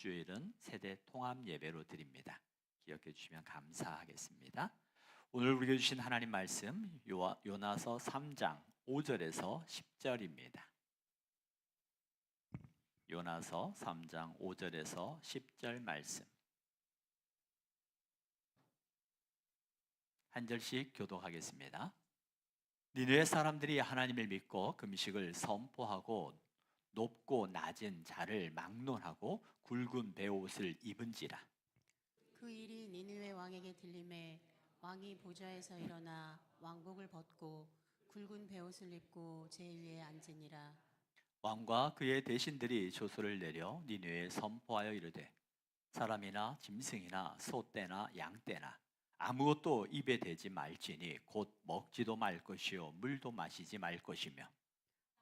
주일은 세대 통합 예배로 드립니다. 기억해 주시면 감사하겠습니다. 오늘 우리에게 주신 하나님 말씀 요나서 3장 5절에서 10절입니다. 요나서 3장 5절에서 10절 말씀. 한 절씩 교독하겠습니다. 니느웨 사람들이 하나님을 믿고 금식을 선포하고 높고 낮은 자를 막론하고 굵은 베옷을 입은지라. 그 일이 니느웨 왕에게 들림에 왕이 보좌에서 일어나 왕복을 벗고 굵은 베옷을 입고 제 위에 앉으니라. 왕과 그의 대신들이 조서를 내려 니느웨에 선포하여 이르되 사람이나 짐승이나 소떼나 양떼나 아무것도 입에 대지 말지니 곧 먹지도 말 것이요 물도 마시지 말 것이며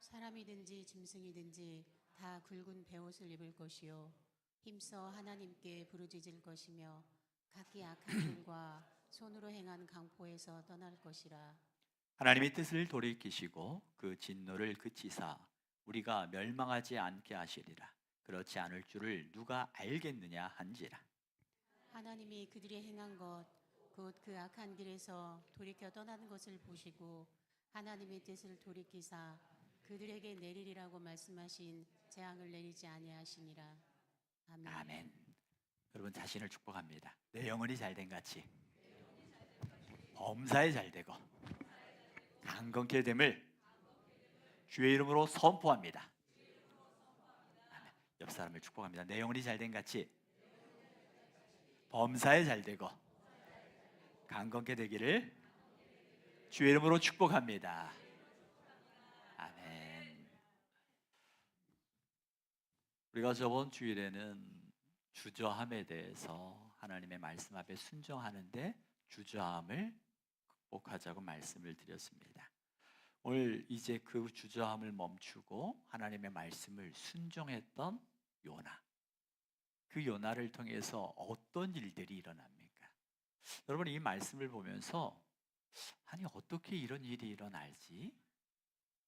사람이든지 짐승이든지 다 굵은 베옷을 입을 것이요 힘써 하나님께 부르짖을 것이며 각기 악한 일과 손으로 행한 강포에서 떠날 것이라. 하나님의 뜻을 돌이키시고 그 진노를 그치사 우리가 멸망하지 않게 하시리라. 그렇지 않을 줄을 누가 알겠느냐 한지라. 하나님이 그들이 행한 것 곧 그 악한 길에서 돌이켜 떠나는 것을 보시고 하나님의 뜻을 돌이키사 그들에게 내리리라고 말씀하신 재앙을 내리지 아니하시니라. 아멘. 아멘. 여러분 자신을 축복합니다. 내 영혼이 잘된 같이 범사에 잘되고 강건케 됨을 주의 이름으로 선포합니다. 아멘. 옆 사람을 축복합니다. 내 영혼이 잘된 같이 범사에 잘되고 강건케 되기를 주의 이름으로 축복합니다. 아멘. 우리가 저번 주일에는 주저함에 대해서 하나님의 말씀 앞에 순종하는데 주저함을 극복하자고 말씀을 드렸습니다. 오늘 이제 그 주저함을 멈추고 하나님의 말씀을 순종했던 요나, 그 요나를 통해서 어떤 일들이 일어납니까? 여러분 이 말씀을 보면서 아니 어떻게 이런 일이 일어날지?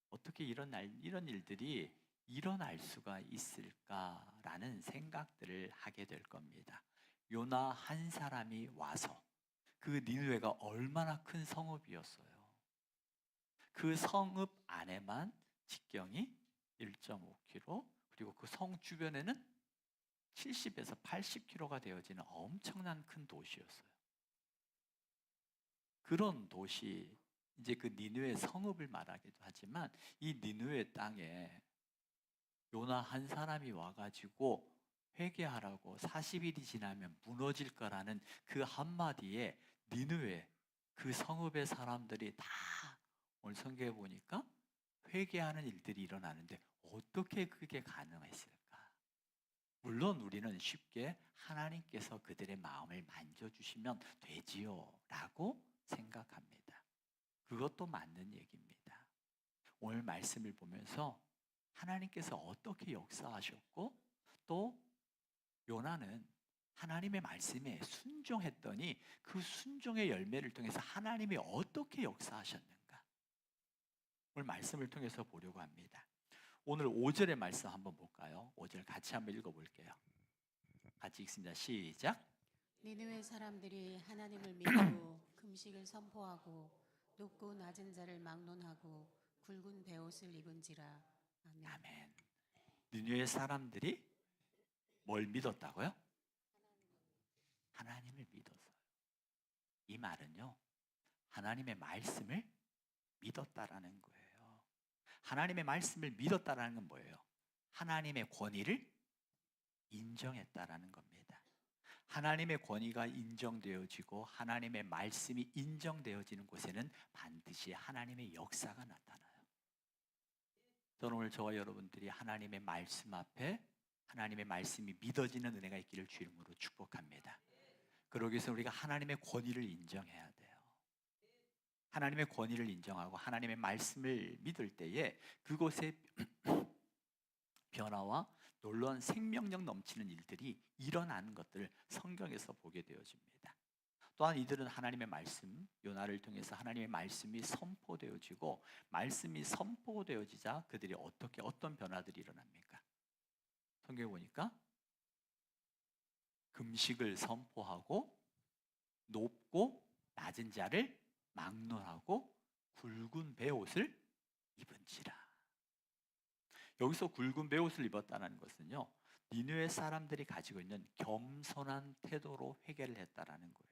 어떻게 이런 일들이 일어날 수가 있을까라는 생각들을 하게 될 겁니다. 요나 한 사람이 와서 그 니느웨가 얼마나 큰 성읍이었어요. 그 성읍 안에만 직경이 1.5km 그리고 그 성 주변에는 70에서 80km가 되어지는 엄청난 큰 도시였어요. 그런 도시, 이제 그 니느웨 성읍을 말하기도 하지만 이 니느웨 땅에 요나 한 사람이 와가지고 회개하라고 40일이 지나면 무너질 거라는 그 한마디에 니느웨 그 성읍의 사람들이 다 오늘 성경에 보니까 회개하는 일들이 일어나는데 어떻게 그게 가능했을까? 물론 우리는 쉽게 하나님께서 그들의 마음을 만져주시면 되지요 라고 생각합니다. 그것도 맞는 얘기입니다. 오늘 말씀을 보면서 하나님께서 어떻게 역사하셨고 또 요나는 하나님의 말씀에 순종했더니 그 순종의 열매를 통해서 하나님이 어떻게 역사하셨는가 오늘 말씀을 통해서 보려고 합니다. 오늘 5절의 말씀 한번 볼까요? 5절 같이 한번 읽어볼게요. 같이 읽습니다. 시작. 니느웨 사람들이 하나님을 믿고 금식을 선포하고 높고 낮은 자를 막론하고 굵은 베옷을 입은지라. 아멘. 아멘. 니느웨 사람들이 뭘 믿었다고요? 하나님을 믿었어요. 이 말은요, 하나님의 말씀을 믿었다라는 거예요. 하나님의 말씀을 믿었다라는 건 뭐예요? 하나님의 권위를 인정했다라는 겁니다. 하나님의 권위가 인정되어지고 하나님의 말씀이 인정되어지는 곳에는 반드시 하나님의 역사가 나타나요. 저는 오늘 저와 여러분들이 하나님의 말씀 앞에 하나님의 말씀이 믿어지는 은혜가 있기를 주 이름으로 축복합니다. 그러기 위해서 우리가 하나님의 권위를 인정해야 돼요. 하나님의 권위를 인정하고 하나님의 말씀을 믿을 때에 그곳에 변화와 놀라운 생명력 넘치는 일들이 일어나는 것들을 성경에서 보게 되어집니다. 또한 이들은 하나님의 말씀, 요나를 통해서 하나님의 말씀이 선포되어지고 말씀이 선포되어지자 그들이 어떤 변화들이 일어납니까? 성경에 보니까 금식을 선포하고 높고 낮은 자를 막론하고 굵은 베옷을 입은지라. 여기서 굵은 베옷을 입었다는 것은요, 니느웨 사람들이 가지고 있는 겸손한 태도로 회개를 했다라는 거예요.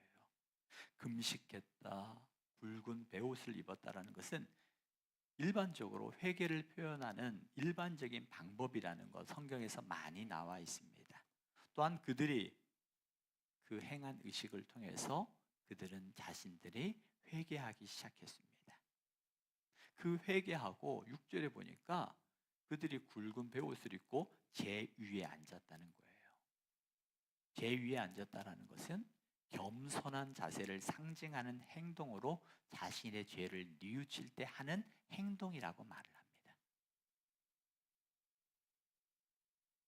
금식했다, 굵은 베옷을 입었다라는 것은 일반적으로 회개를 표현하는 일반적인 방법이라는 것 성경에서 많이 나와 있습니다. 또한 그들이 그 행한 의식을 통해서 그들은 자신들이 회개하기 시작했습니다. 그 회개하고 6절에 보니까 그들이 굵은 베옷을 입고 제 위에 앉았다는 거예요. 제 위에 앉았다는 것은 겸손한 자세를 상징하는 행동으로 자신의 죄를 뉘우칠 때 하는 행동이라고 말을 합니다.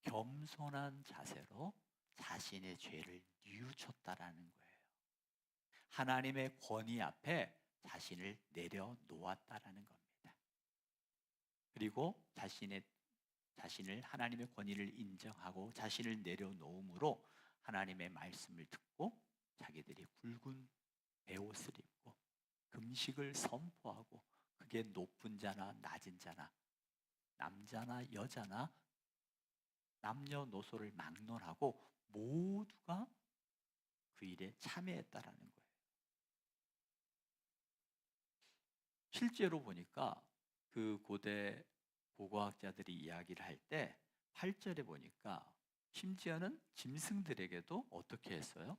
겸손한 자세로 자신의 죄를 뉘우쳤다라는 거예요. 하나님의 권위 앞에 자신을 내려놓았다라는 겁니다. 그리고 자신을 하나님의 권위를 인정하고 자신을 내려놓음으로 하나님의 말씀을 듣고 자기들이 굵은 베옷을 입고 금식을 선포하고, 그게 높은 자나 낮은 자나 남자나 여자나 남녀노소를 막론하고 모두가 그 일에 참여했다라는 거예요. 실제로 보니까 그 고대 고고학자들이 이야기를 할 때 8절에 보니까 심지어는 짐승들에게도 어떻게 했어요?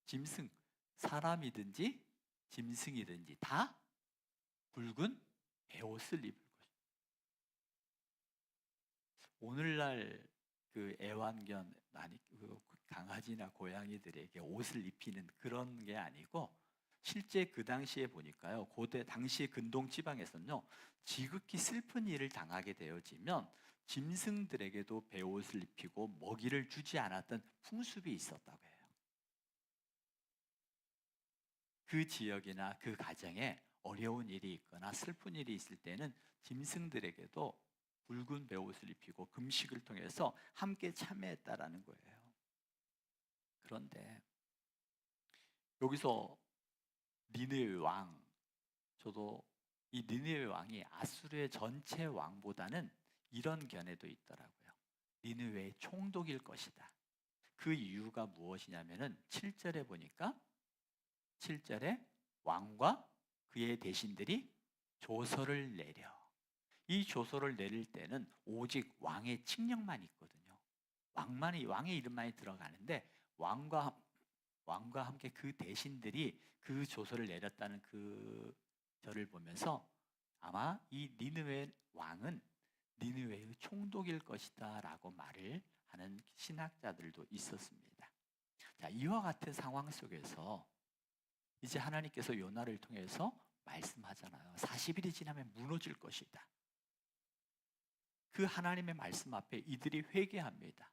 짐승, 사람이든지 짐승이든지 다 굵은 베옷을 입을 것이다. 오늘날 그 애완견, 아니 그 강아지나 고양이들에게 옷을 입히는 그런 게 아니고, 실제 그 당시에 보니까요, 고대 당시 근동 지방에서는요, 지극히 슬픈 일을 당하게 되어지면 짐승들에게도 베옷을 입히고 먹이를 주지 않았던 풍습이 있었다고 해요. 그 지역이나 그 가정에 어려운 일이 있거나 슬픈 일이 있을 때는 짐승들에게도 굵은 베옷을 입히고 금식을 통해서 함께 참여했다라는 거예요. 그런데 여기서 니느웨 왕, 저도 이 니느웨 왕이 아수르의 전체 왕보다는 이런 견해도 있더라고요. 니느웨의 총독일 것이다. 그 이유가 무엇이냐면은 7절에 보니까 7절에 왕과 그의 대신들이 조서를 내려, 이 조서를 내릴 때는 오직 왕의 칙령만 있거든요. 왕의 이름만이 들어가는데 왕과 함께 그 대신들이 그 조서를 내렸다는 그 절을 보면서 아마 이 니느웨 왕은 니느웨의 총독일 것이다 라고 말을 하는 신학자들도 있었습니다. 자, 이와 같은 상황 속에서 이제 하나님께서 요나를 통해서 말씀하잖아요. 40일이 지나면 무너질 것이다. 그 하나님의 말씀 앞에 이들이 회개합니다.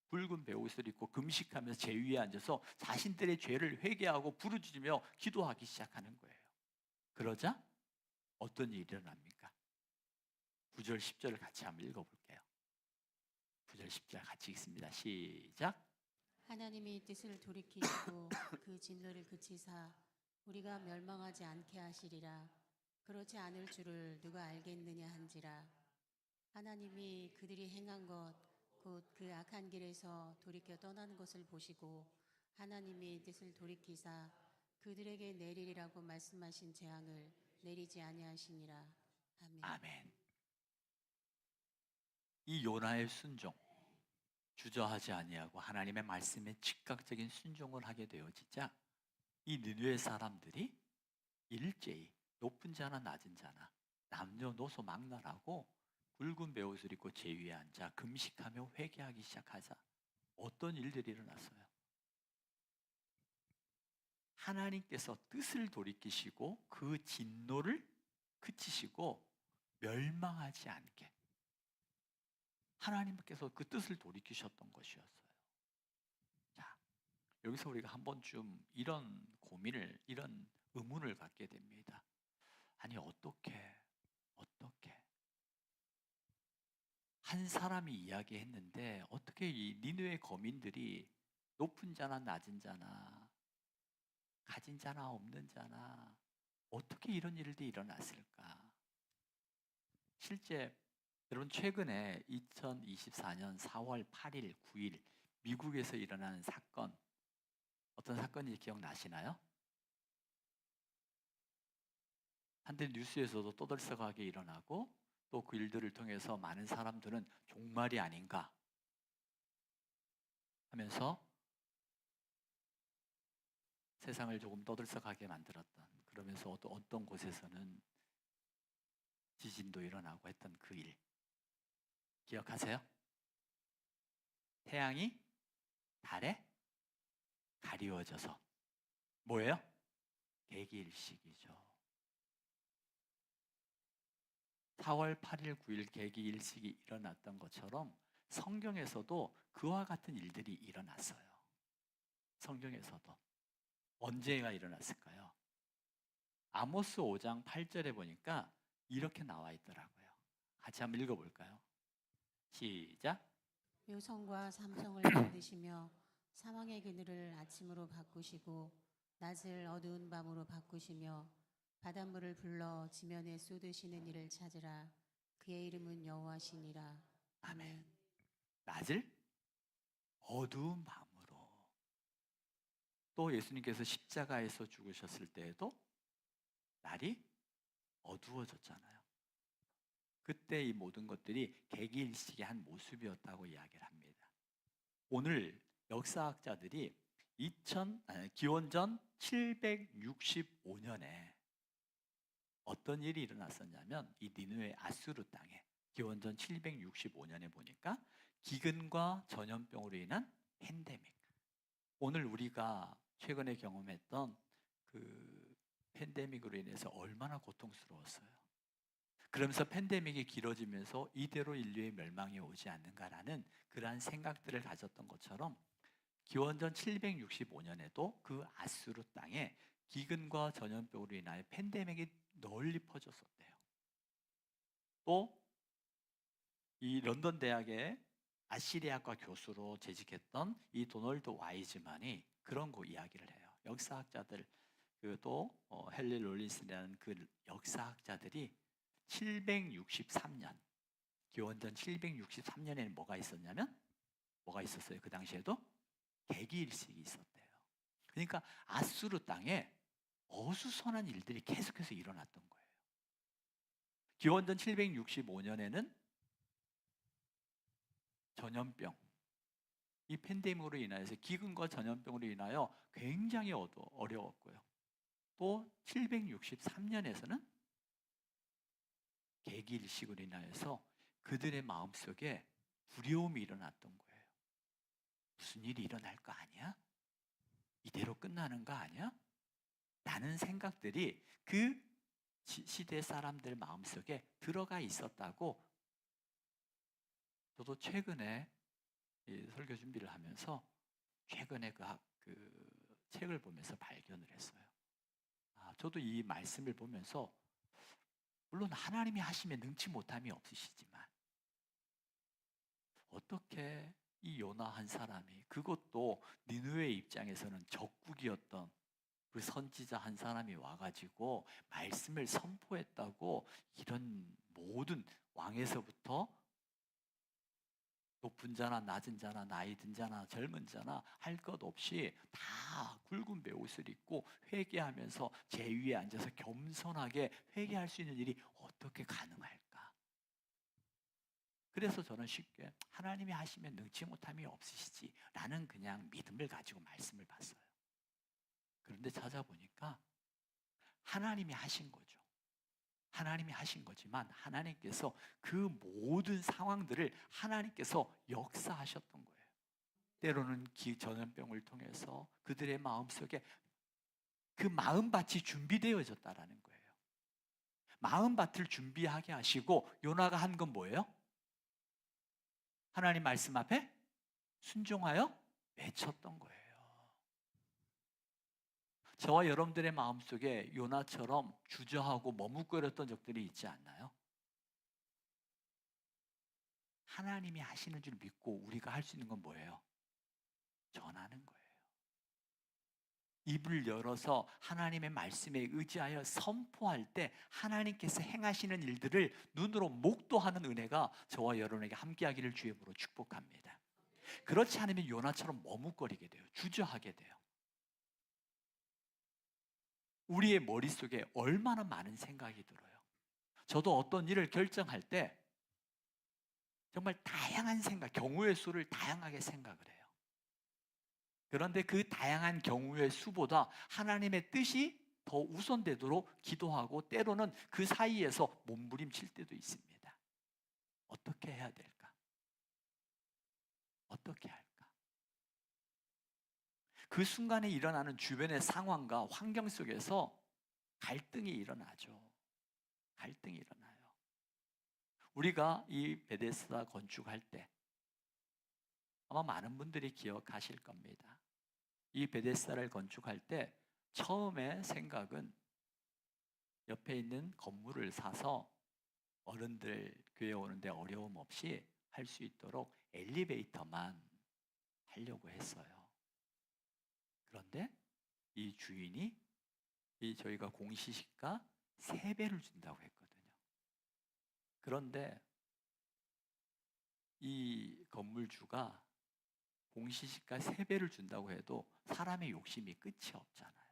붉은 베옷을 입고 금식하면서 제 위에 앉아서 자신들의 죄를 회개하고 부르짖으며 기도하기 시작하는 거예요. 그러자 어떤 일이 일어납니까? 9절 10절을 같이 한번 읽어볼게요. 9절 10절 같이 읽습니다. 시작. 하나님이 뜻을 돌이키시고 그 진노를 그치사 우리가 멸망하지 않게 하시리라. 그렇지 않을 줄을 누가 알겠느냐 한지라. 하나님이 그들이 행한 것 곧 그 악한 길에서 돌이켜 떠나는 것을 보시고 하나님이 뜻을 돌이키사 그들에게 내리리라고 말씀하신 재앙을 내리지 아니하시니라. 아멘. 아멘. 이 요나의 순종, 주저하지 아니하고 하나님의 말씀에 즉각적인 순종을 하게 되어지자 이 느느웨 사람들이 일제히 높은 자나 낮은 자나 남녀노소 막론하고 굵은 베옷을 입고 제 위에 앉아 금식하며 회개하기 시작하자 어떤 일들이 일어났어요? 하나님께서 뜻을 돌이키시고 그 진노를 그치시고 멸망하지 않게 하나님께서 그 뜻을 돌이키셨던 것이었어요. 자, 여기서 우리가 한 번쯤 이런 고민을, 이런 의문을 갖게 됩니다. 아니 어떻게 한 사람이 이야기했는데 어떻게 어떻게 이 니느웨 거민들이 높은 자나 낮은 자나 가진 자나 없는 자나 어떻게 이런 일들이 일어났을까? 실제 여러분 최근에 2024년 4월 8일, 9일 미국에서 일어난 사건 어떤 사건인지 기억나시나요? 한때 뉴스에서도 떠들썩하게 일어나고 또 그 일들을 통해서 많은 사람들은 종말이 아닌가 하면서 세상을 조금 떠들썩하게 만들었던, 그러면서 어떤 곳에서는 지진도 일어나고 했던 그 일 기억하세요? 태양이 달에 가리워져서 뭐예요? 개기일식이죠. 4월 8일, 9일 개기일식이 일어났던 것처럼 성경에서도 그와 같은 일들이 일어났어요. 성경에서도. 언제가 일어났을까요? 아모스 5장 8절에 보니까 이렇게 나와 있더라고요. 같이 한번 읽어볼까요? 시작. 묘성과 삼성을 만드시며 사망의 그늘을 아침으로 바꾸시고 낮을 어두운 밤으로 바꾸시며 바닷물을 불러 지면에 쏟으시는 이를 찾으라. 그의 이름은 여호와시니라. 아멘. 낮을 어두운 밤으로. 또 예수님께서 십자가에서 죽으셨을 때에도 날이 어두워졌잖아요. 그때 이 모든 것들이 개기일식의 한 모습이었다고 이야기를 합니다. 오늘 역사학자들이 기원전 765년에 어떤 일이 일어났었냐면 이 니느웨 아수르 땅에 기원전 765년에 보니까 기근과 전염병으로 인한 팬데믹. 오늘 우리가 최근에 경험했던 그 팬데믹으로 인해서 얼마나 고통스러웠어요. 그러면서 팬데믹이 길어지면서 이대로 인류의 멸망이 오지 않는가라는 그러한 생각들을 가졌던 것처럼 기원전 765년에도 그 아수르 땅에 기근과 전염병으로 인하여 팬데믹이 널리 퍼졌었대요. 또 이 런던 대학의 아시리아과 교수로 재직했던 이 도널드 와이즈만이 그런 거 이야기를 해요. 역사학자들 또 헨리 롤린스라는 그 역사학자들이 763년 기원전 763년에는 뭐가 있었냐면 뭐가 있었어요? 그 당시에도 개기일식이 있었대요. 그러니까 아수르 땅에 어수선한 일들이 계속해서 일어났던 거예요. 기원전 765년에는 전염병, 이 팬데믹으로 인하여서 기근과 전염병으로 인하여 굉장히 어려웠고요. 또 763년에서는 개기일식으로 인하여서 그들의 마음속에 두려움이 일어났던 거예요. 무슨 일이 일어날 거 아니야? 이대로 끝나는 거 아니야? 라는 생각들이 그 시대 사람들 마음속에 들어가 있었다고 저도 최근에 설교 준비를 하면서 최근에 그 책을 보면서 발견을 했어요. 저도 이 말씀을 보면서 물론 하나님이 하시면 능치 못함이 없으시지만 어떻게 이 요나 한 사람이, 그것도 니느웨 입장에서는 적국이었던 그 선지자 한 사람이 와가지고 말씀을 선포했다고 이런 모든 왕에서부터 높은 자나 낮은 자나 나이 든 자나 젊은 자나 할 것 없이 다 굵은 베옷을 입고 회개하면서 제 위에 앉아서 겸손하게 회개할 수 있는 일이 어떻게 가능할까? 그래서 저는 쉽게 하나님이 하시면 능치 못함이 없으시지 라는 그냥 믿음을 가지고 말씀을 봤어요. 그런데 찾아보니까 하나님이 하신 거죠. 하나님이 하신 거지만 하나님께서 그 모든 상황들을 하나님께서 역사하셨던 거예요. 때로는 전염병을 통해서 그들의 마음속에 그 마음밭이 준비되어졌다라는 거예요. 마음밭을 준비하게 하시고 요나가 한 건 뭐예요? 하나님 말씀 앞에 순종하여 외쳤던 거예요. 저와 여러분들의 마음속에 요나처럼 주저하고 머뭇거렸던 적들이 있지 않나요? 하나님이 하시는 줄 믿고 우리가 할 수 있는 건 뭐예요? 전하는 거예요. 입을 열어서 하나님의 말씀에 의지하여 선포할 때 하나님께서 행하시는 일들을 눈으로 목도하는 은혜가 저와 여러분에게 함께하기를 주의 이름으로 축복합니다. 그렇지 않으면 요나처럼 머뭇거리게 돼요. 주저하게 돼요. 우리의 머릿속에 얼마나 많은 생각이 들어요. 저도 어떤 일을 결정할 때 정말 다양한 생각, 경우의 수를 다양하게 생각을 해요. 그런데 그 다양한 경우의 수보다 하나님의 뜻이 더 우선되도록 기도하고 때로는 그 사이에서 몸부림칠 때도 있습니다. 어떻게 해야 될까? 어떻게 할까? 그 순간에 일어나는 주변의 상황과 환경 속에서 갈등이 일어나죠. 갈등이 일어나요. 우리가 이 베데스다 건축할 때 아마 많은 분들이 기억하실 겁니다. 이 베데스다를 건축할 때 처음에 생각은 옆에 있는 건물을 사서 어른들 교회 오는데 어려움 없이 할 수 있도록 엘리베이터만 하려고 했어요. 그런데 이 주인이 저희가 공시시가 3배를 준다고 했거든요. 그런데 이 건물주가 공시시가 3배를 준다고 해도 사람의 욕심이 끝이 없잖아요.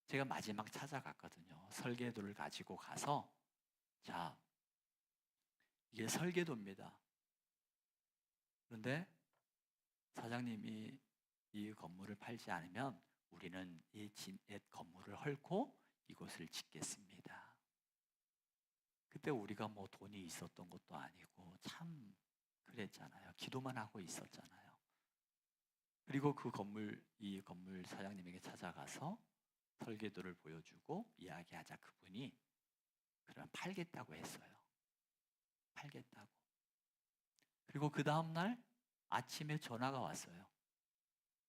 제가 마지막 찾아갔거든요. 설계도를 가지고 가서 자, 이게 설계도입니다. 그런데 사장님이 이 건물을 팔지 않으면 우리는 이 옛 건물을 헐고 이곳을 짓겠습니다. 그때 우리가 뭐 돈이 있었던 것도 아니고 참 그랬잖아요. 기도만 하고 있었잖아요. 그리고 이 건물 사장님에게 찾아가서 설계도를 보여주고 이야기하자 그분이 그럼 팔겠다고 했어요. 팔겠다고. 그리고 그 다음날 아침에 전화가 왔어요.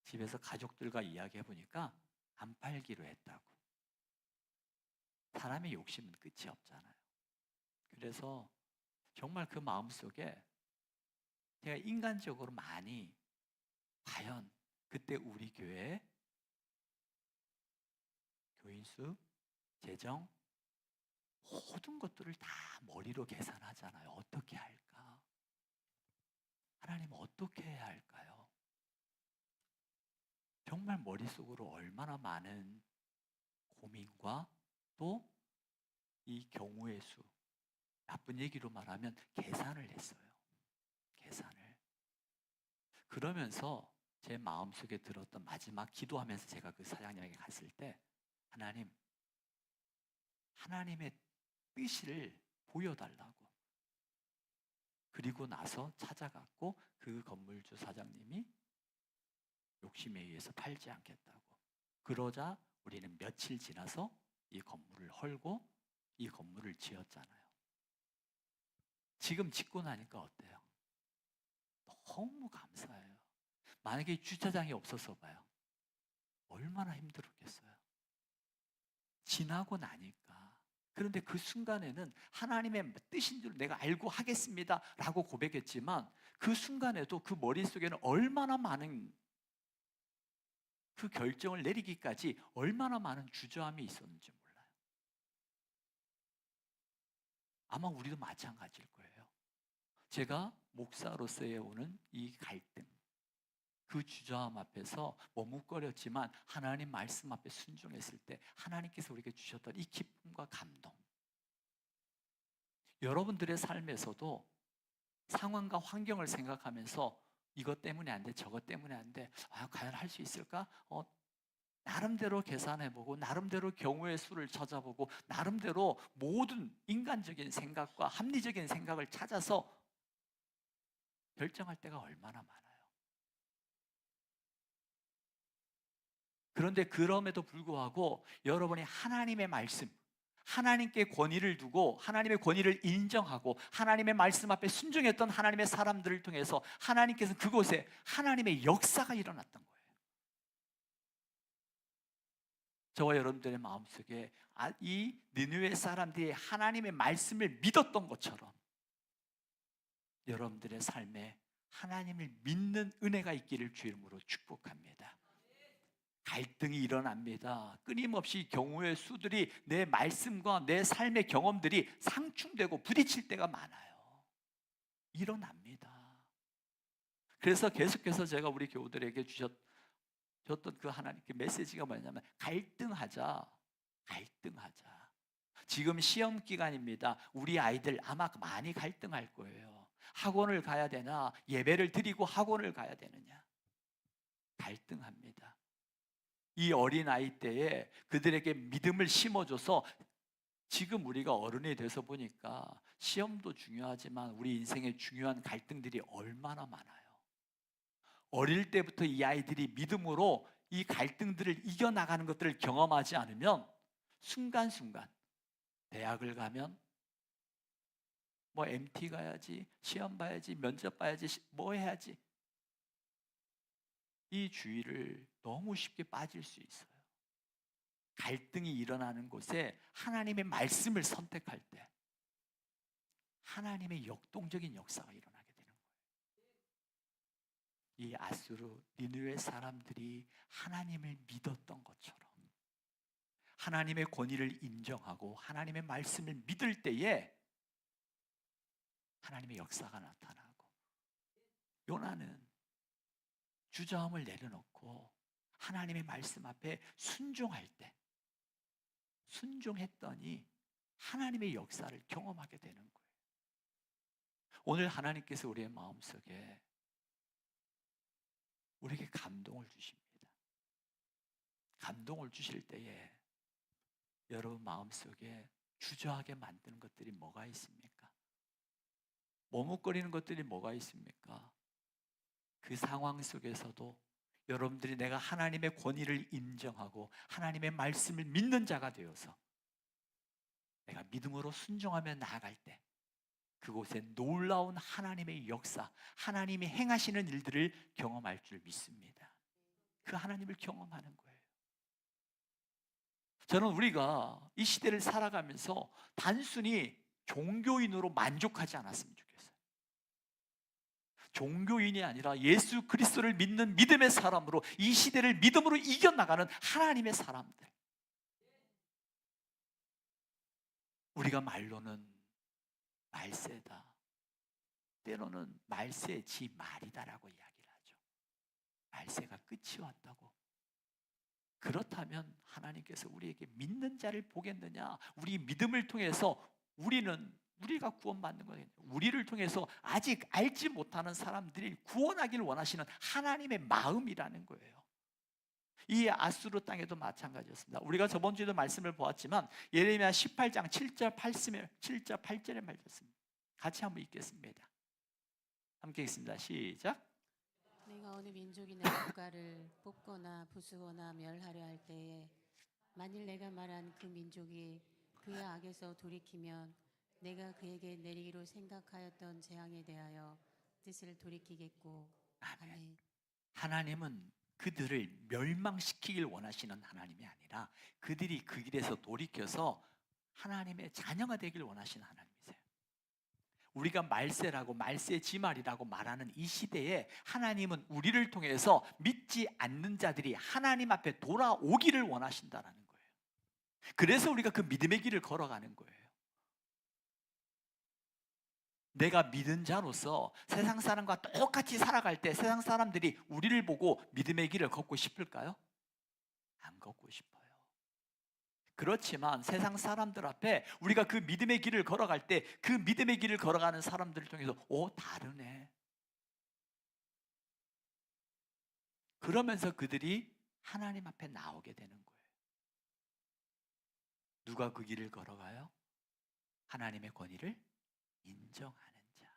집에서 가족들과 이야기해 보니까 안 팔기로 했다고. 사람의 욕심은 끝이 없잖아요. 그래서 정말 그 마음속에 제가 인간적으로 많이 과연 그때 우리 교회 교인 수, 재정 모든 것들을 다 머리로 계산하잖아요. 어떻게 할까? 하나님 어떻게 해야 할까요? 정말 머릿속으로 얼마나 많은 고민과 또 이 경우의 수, 나쁜 얘기로 말하면 계산을 했어요. 계산을. 그러면서 제 마음속에 들었던 마지막 기도하면서 제가 그 사장님에게 갔을 때 하나님의 뜻을 보여달라고. 그리고 나서 찾아갔고 그 건물주 사장님이 욕심에 의해서 팔지 않겠다고. 그러자 우리는 며칠 지나서 이 건물을 헐고 이 건물을 지었잖아요. 지금 짓고 나니까 어때요? 너무 감사해요. 만약에 주차장이 없었어 봐요. 얼마나 힘들었겠어요. 지나고 나니까. 그런데 그 순간에는 하나님의 뜻인 줄 내가 알고 하겠습니다 라고 고백했지만 그 순간에도 그 머릿속에는 얼마나 많은 그 결정을 내리기까지 얼마나 많은 주저함이 있었는지 몰라요. 아마 우리도 마찬가지일 거예요. 제가 목사로서의 오는 이 갈등, 그 주저함 앞에서 머뭇거렸지만 하나님 말씀 앞에 순종했을 때 하나님께서 우리에게 주셨던 이 기쁨과 감동. 여러분들의 삶에서도 상황과 환경을 생각하면서 이것 때문에 안 돼, 저것 때문에 안 돼, 과연 할 수 있을까? 나름대로 계산해보고 나름대로 경우의 수를 찾아보고 나름대로 모든 인간적인 생각과 합리적인 생각을 찾아서 결정할 때가 얼마나 많아요. 그런데 그럼에도 불구하고 여러분이 하나님의 말씀, 하나님께 권위를 두고 하나님의 권위를 인정하고 하나님의 말씀 앞에 순종했던 하나님의 사람들을 통해서 하나님께서 그곳에 하나님의 역사가 일어났던 거예요. 저와 여러분들의 마음속에 이 느느웨 사람들이 하나님의 말씀을 믿었던 것처럼 여러분들의 삶에 하나님을 믿는 은혜가 있기를 주 이름으로 축복합니다. 갈등이 일어납니다. 끊임없이 경우의 수들이 내 말씀과 내 삶의 경험들이 상충되고 부딪힐 때가 많아요. 일어납니다. 그래서 계속해서 제가 우리 교우들에게 줬던 그 하나님께 메시지가 뭐냐면 갈등하자. 지금 시험 기간입니다. 우리 아이들 아마 많이 갈등할 거예요. 학원을 가야 되나, 예배를 드리고 학원을 가야 되느냐. 갈등합니다. 이 어린 아이 때에 그들에게 믿음을 심어줘서 지금 우리가 어른이 돼서 보니까 시험도 중요하지만 우리 인생에 중요한 갈등들이 얼마나 많아요. 어릴 때부터 이 아이들이 믿음으로 이 갈등들을 이겨나가는 것들을 경험하지 않으면 순간순간 대학을 가면 뭐 MT 가야지, 시험 봐야지, 면접 봐야지, 뭐 해야지, 이 주의를 너무 쉽게 빠질 수 있어요. 갈등이 일어나는 곳에 하나님의 말씀을 선택할 때 하나님의 역동적인 역사가 일어나게 되는 거예요. 이 아수르 니느웨 사람들이 하나님을 믿었던 것처럼 하나님의 권위를 인정하고 하나님의 말씀을 믿을 때에 하나님의 역사가 나타나고, 요나는 주저함을 내려놓고 하나님의 말씀 앞에 순종할 때, 순종했더니 하나님의 역사를 경험하게 되는 거예요. 오늘 하나님께서 우리의 마음속에 우리에게 감동을 주십니다. 감동을 주실 때에 여러분 마음속에 주저하게 만드는 것들이 뭐가 있습니까? 머뭇거리는 것들이 뭐가 있습니까? 그 상황 속에서도 여러분들이 내가 하나님의 권위를 인정하고 하나님의 말씀을 믿는 자가 되어서 내가 믿음으로 순종하며 나아갈 때 그곳에 놀라운 하나님의 역사, 하나님이 행하시는 일들을 경험할 줄 믿습니다. 그 하나님을 경험하는 거예요. 저는 우리가 이 시대를 살아가면서 단순히 종교인으로 만족하지 않았으면 좋겠어요. 종교인이 아니라 예수 그리스도를 믿는 믿음의 사람으로 이 시대를 믿음으로 이겨나가는 하나님의 사람들. 우리가 말로는 말세다, 때로는 말세지 말이다라고 이야기를 하죠. 말세가 끝이 왔다고. 그렇다면 하나님께서 우리에게 믿는 자를 보겠느냐? 우리 믿음을 통해서 우리가 구원받는 거예요. 우리를 통해서 아직 알지 못하는 사람들이 구원하기를 원하시는 하나님의 마음이라는 거예요. 이 아수르 땅에도 마찬가지였습니다. 우리가 저번 주에도 말씀을 보았지만 예레미야 18장 7절 8절의 말씀입니다. 같이 한번 읽겠습니다. 함께 읽습니다. 시작. 내가 어느 민족이나 국가를 뽑거나 부수거나 멸하려 할 때에 만일 내가 말한 그 민족이 그의 악에서 돌이키면 내가 그에게 내리기로 생각하였던 재앙에 대하여 뜻을 돌이키겠고. 아멘. 하나님은 그들을 멸망시키길 원하시는 하나님이 아니라 그들이 그 길에서 돌이켜서 하나님의 자녀가 되길 원하시는 하나님이세요. 우리가 말세라고 말세지말이라고 말하는 이 시대에 하나님은 우리를 통해서 믿지 않는 자들이 하나님 앞에 돌아오기를 원하신다는 거예요. 그래서 우리가 그 믿음의 길을 걸어가는 거예요. 내가 믿은 자로서 세상 사람과 똑같이 살아갈 때 세상 사람들이 우리를 보고 믿음의 길을 걷고 싶을까요? 안 걷고 싶어요. 그렇지만 세상 사람들 앞에 우리가 그 믿음의 길을 걸어갈 때 그 믿음의 길을 걸어가는 사람들을 통해서 다르네, 그러면서 그들이 하나님 앞에 나오게 되는 거예요. 누가 그 길을 걸어가요? 하나님의 권위를 인정하는 자,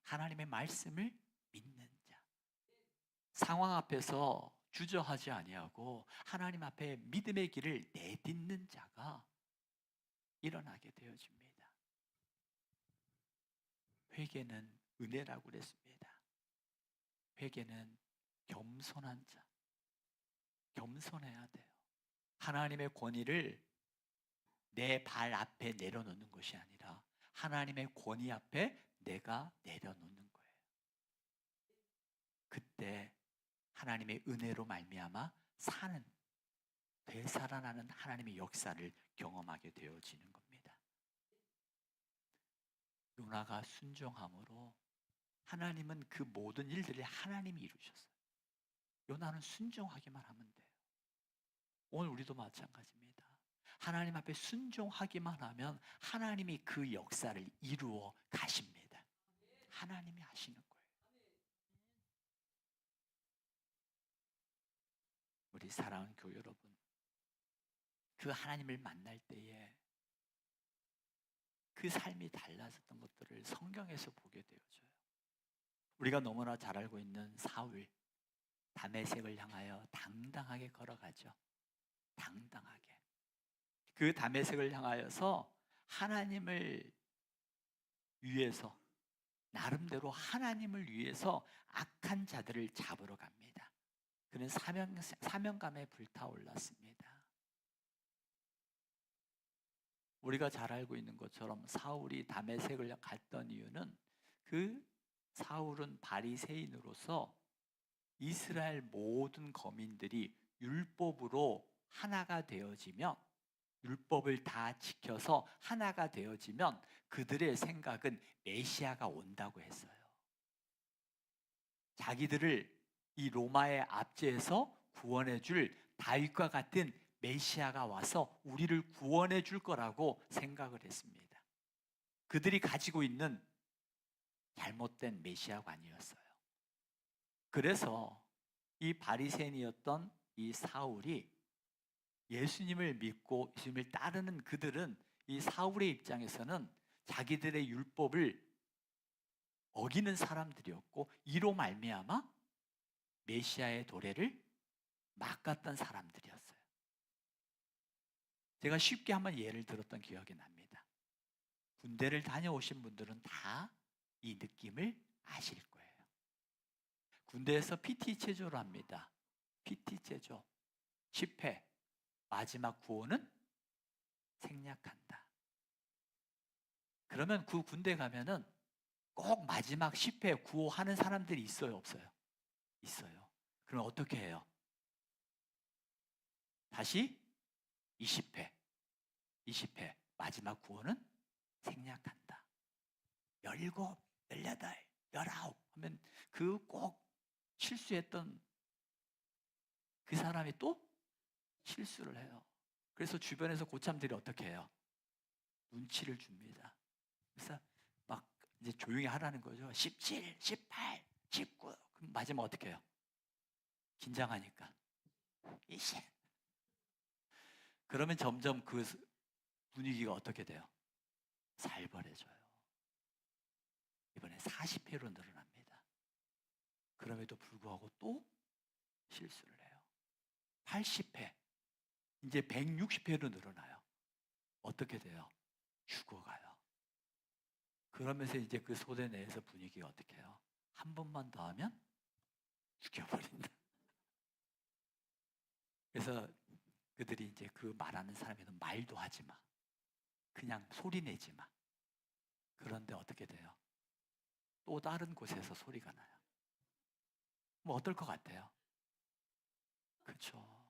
하나님의 말씀을 믿는 자, 상황 앞에서 주저하지 아니하고 하나님 앞에 믿음의 길을 내딛는 자가 일어나게 되어집니다. 회개는 은혜라고 그랬습니다. 회개는 겸손한 자, 겸손해야 돼요. 하나님의 권위를 내 발 앞에 내려놓는 것이 아니라 하나님의 권위 앞에 내가 내려놓는 거예요. 그때 하나님의 은혜로 말미암아 되살아나는 하나님의 역사를 경험하게 되어지는 겁니다. 요나가 순종함으로 하나님은 그 모든 일들을 하나님이 이루셨어요. 요나는 순종하기만 하면 돼요. 오늘 우리도 마찬가지입니다. 하나님 앞에 순종하기만 하면 하나님이 그 역사를 이루어 가십니다. 하나님이 하시는 거예요. 우리 사랑하는 교회 여러분, 그 하나님을 만날 때에 그 삶이 달라졌던 것들을 성경에서 보게 되어져요. 우리가 너무나 잘 알고 있는 사울, 다메섹을 향하여 당당하게 걸어가죠. 당당하게. 그 다메섹을 향하여서 하나님을 위해서, 나름대로 하나님을 위해서 악한 자들을 잡으러 갑니다. 그는 사명감에 불타올랐습니다. 우리가 잘 알고 있는 것처럼 사울이 다메섹을 갔던 이유는 그 사울은 바리새인으로서 이스라엘 모든 거민들이 율법으로 하나가 되어지면, 율법을 다 지켜서 하나가 되어지면 그들의 생각은 메시아가 온다고 했어요. 자기들을 이 로마의 압제에서 구원해 줄 다윗과 같은 메시아가 와서 우리를 구원해 줄 거라고 생각을 했습니다. 그들이 가지고 있는 잘못된 메시아관이었어요. 그래서 이 바리새인이었던 이 사울이 예수님을 믿고 예수님을 따르는 그들은 이 사울의 입장에서는 자기들의 율법을 어기는 사람들이었고, 이로 말미암아 메시아의 도래를 막았던 사람들이었어요. 제가 쉽게 한번 예를 들었던 기억이 납니다. 군대를 다녀오신 분들은 다 이 느낌을 아실 거예요. 군대에서 PT 체조를 합니다. PT 체조 10회, 마지막 구호는 생략한다. 그러면 그 군대 가면은 꼭 마지막 10회 구호하는 사람들이 있어요, 없어요? 있어요. 그럼 어떻게 해요? 다시 20회 마지막 구호는 생략한다. 17, 18, 19 하면 그 꼭 실수했던 그 사람이 또 실수를 해요. 그래서 주변에서 고참들이 어떻게 해요? 눈치를 줍니다. 그래서 막 이제 조용히 하라는 거죠. 17, 18, 19. 그럼 마지막 어떻게 해요? 긴장하니까 20. 그러면 점점 그 분위기가 어떻게 돼요? 살벌해져요. 이번에 40회로 늘어납니다. 그럼에도 불구하고 또 실수를 해요. 80회, 이제 160회로 늘어나요. 어떻게 돼요? 죽어가요. 그러면서 이제 그 소대 내에서 분위기가 어떻게 해요? 한 번만 더 하면 죽여버린다. 그래서 그들이 이제 그 말하는 사람에는 말도 하지 마. 그냥 소리 내지 마. 그런데 어떻게 돼요? 또 다른 곳에서 소리가 나요. 뭐 어떨 것 같아요? 그렇죠.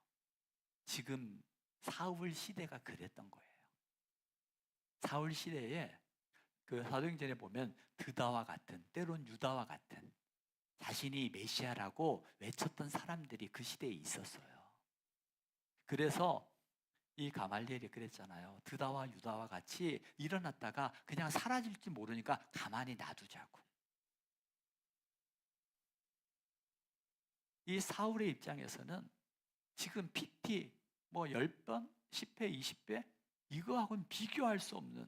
지금 사울 시대가 그랬던 거예요. 사울 시대에 그 사도행전에 보면 드다와 같은, 때론 유다와 같은 자신이 메시아라고 외쳤던 사람들이 그 시대에 있었어요. 그래서 이 가말리엘이 그랬잖아요. 드다와 유다와 같이 일어났다가 그냥 사라질지 모르니까 가만히 놔두자고. 이 사울의 입장에서는 지금 PT 뭐 10번, 10회, 20배 이거하고는 비교할 수 없는,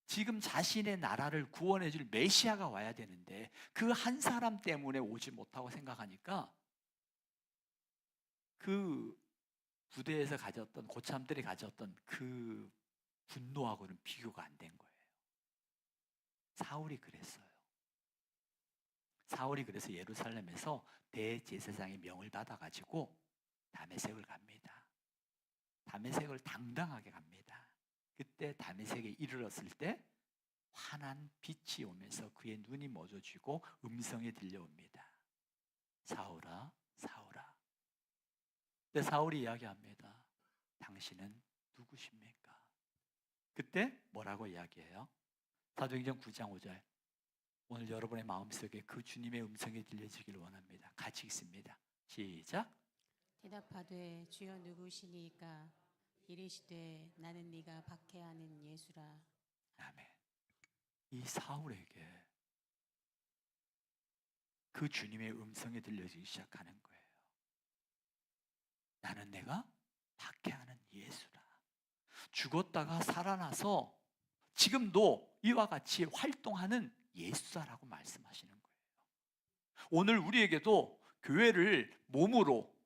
지금 자신의 나라를 구원해 줄 메시아가 와야 되는데 그 한 사람 때문에 오지 못하고 생각하니까 그 부대에서 가졌던, 고참들이 가졌던 그 분노하고는 비교가 안 된 거예요. 사울이 그랬어요. 사울이 그래서 예루살렘에서 대제사장의 명을 받아가지고 다메섹을 갑니다. 다메섹을 당당하게 갑니다. 그때 다메섹에 이르렀을 때 환한 빛이 오면서 그의 눈이 멎어지고 음성이 들려옵니다. 사울아, 사울아. 근데 사울이 이야기합니다. 당신은 누구십니까? 그때 뭐라고 이야기해요? 사도행전 9장 5절. 오늘 여러분의 마음속에 그 주님의 음성이 들려지길 원합니다. 같이 읽습니다. 시작. 대답하되 주여 누구시니까? 이르시되 나는 네가 박해하는 예수라. 아멘. 이 사울에게 그 주님의 음성이 들려지기 시작하는 거예요. 나는 내가 박해하는 예수라. 죽었다가 살아나서 지금도 이와 같이 활동하는 예수라고 말씀하시는 거예요. 오늘 우리에게도 교회를 몸으로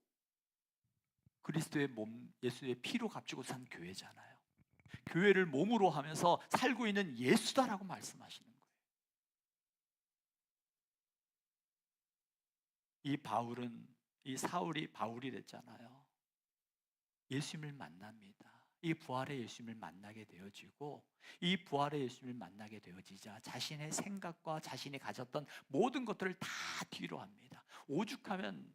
그리스도의 몸, 예수의 피로 값주고 산 교회잖아요. 교회를 몸으로 하면서 살고 있는 예수다라고 말씀하시는 거예요. 이 사울이 바울이 됐잖아요. 예수님을 만납니다. 이 부활의 예수님을 만나게 되어지고, 이 부활의 예수님을 만나게 되어지자 자신의 생각과 자신이 가졌던 모든 것들을 다 뒤로 합니다. 오죽하면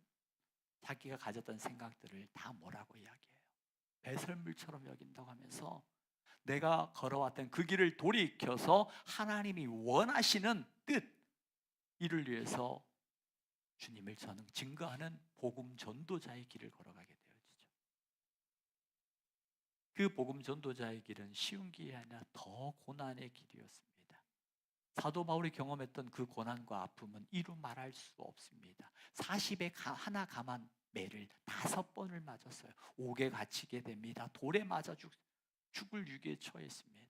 자기가 가졌던 생각들을 다 뭐라고 이야기해요? 배설물처럼 여긴다고 하면서 내가 걸어왔던 그 길을 돌이켜서 하나님이 원하시는 뜻, 이를 위해서 주님을 저는 증거하는 복음 전도자의 길을 걸어가게 되어지죠. 그 복음 전도자의 길은 쉬운 길이 아니라 더 고난의 길이었습니다. 사도 바울이 경험했던 그 고난과 아픔은 이루 말할 수 없습니다. 40에 하나 감한 매를 5번을 맞았어요. 옥에 갇히게 됩니다. 돌에 맞아 죽을 위기에 처했습니다.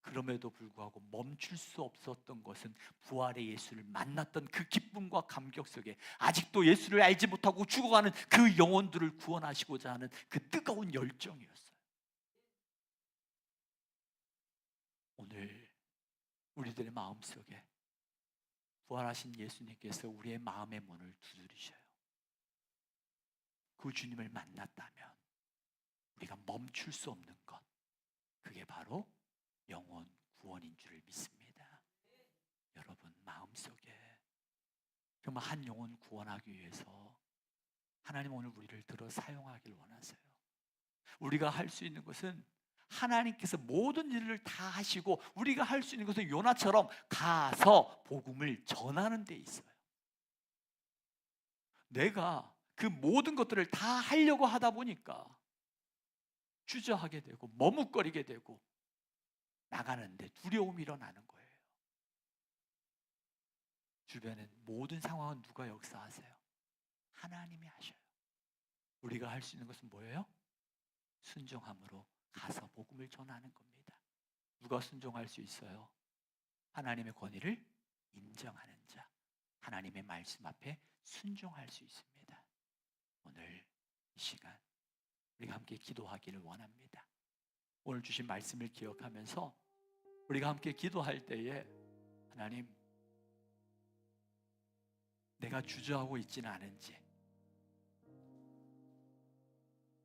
그럼에도 불구하고 멈출 수 없었던 것은 부활의 예수를 만났던 그 기쁨과 감격 속에 아직도 예수를 알지 못하고 죽어가는 그 영혼들을 구원하시고자 하는 그 뜨거운 열정이었어요. 오늘 우리들의 마음속에 부활하신 예수님께서 우리의 마음의 문을 두드리셔요. 그 주님을 만났다면 우리가 멈출 수 없는 것, 그게 바로 영혼 구원인 줄을 믿습니다. 여러분 마음속에 정말 한 영혼 구원하기 위해서 하나님 오늘 우리를 들어 사용하길 원하세요. 우리가 할 수 있는 것은 하나님께서 모든 일을 다 하시고 우리가 할 수 있는 것은 요나처럼 가서 복음을 전하는 데 있어요. 내가 그 모든 것들을 다 하려고 하다 보니까 주저하게 되고 머뭇거리게 되고 나가는데 두려움이 일어나는 거예요. 주변엔 모든 상황은 누가 역사하세요? 하나님이 하셔요. 우리가 할 수 있는 것은 뭐예요? 순종함으로 가서 복음을 전하는 겁니다. 누가 순종할 수 있어요? 하나님의 권위를 인정하는 자, 하나님의 말씀 앞에 순종할 수 있습니다. 오늘 이 시간 우리가 함께 기도하기를 원합니다. 오늘 주신 말씀을 기억하면서 우리가 함께 기도할 때에 하나님, 내가 주저하고 있지는 않은지,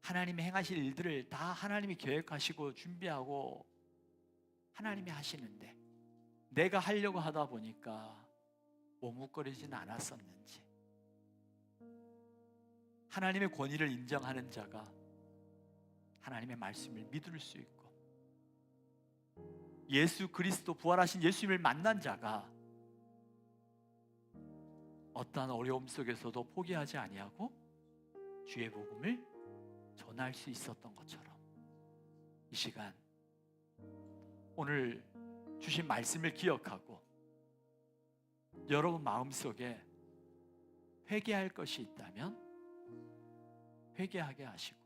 하나님이 행하실 일들을 다 하나님이 계획하시고 준비하고 하나님이 하시는데 내가 하려고 하다 보니까 머뭇거리지는 않았었는지, 하나님의 권위를 인정하는 자가 하나님의 말씀을 믿을 수 있고 예수 그리스도 부활하신 예수님을 만난 자가 어떠한 어려움 속에서도 포기하지 아니하고 주의 복음을 전할 수 있었던 것처럼 이 시간 오늘 주신 말씀을 기억하고 여러분 마음속에 회개할 것이 있다면 회개하게 하시고,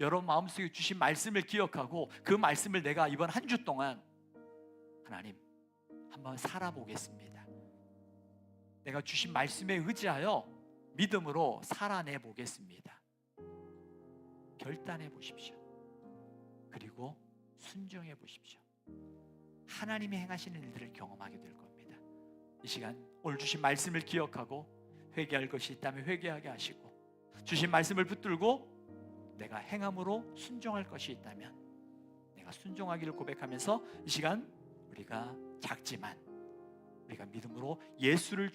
여러분 마음속에 주신 말씀을 기억하고 그 말씀을 내가 이번 한 주 동안 하나님 한번 살아보겠습니다. 내가 주신 말씀에 의지하여 믿음으로 살아내 보겠습니다. 결단해 보십시오. 그리고 순종해 보십시오. 하나님이 행하시는 일들을 경험하게 될 겁니다. 이 시간 오늘 주신 말씀을 기억하고 회개할 것이 있다면 회개하게 하시고, 주신 말씀을 붙들고 내가 행함으로 순종할 것이 있다면 내가 순종하기를 고백하면서 이 시간 우리가 작지만 우리가 믿음으로 예수를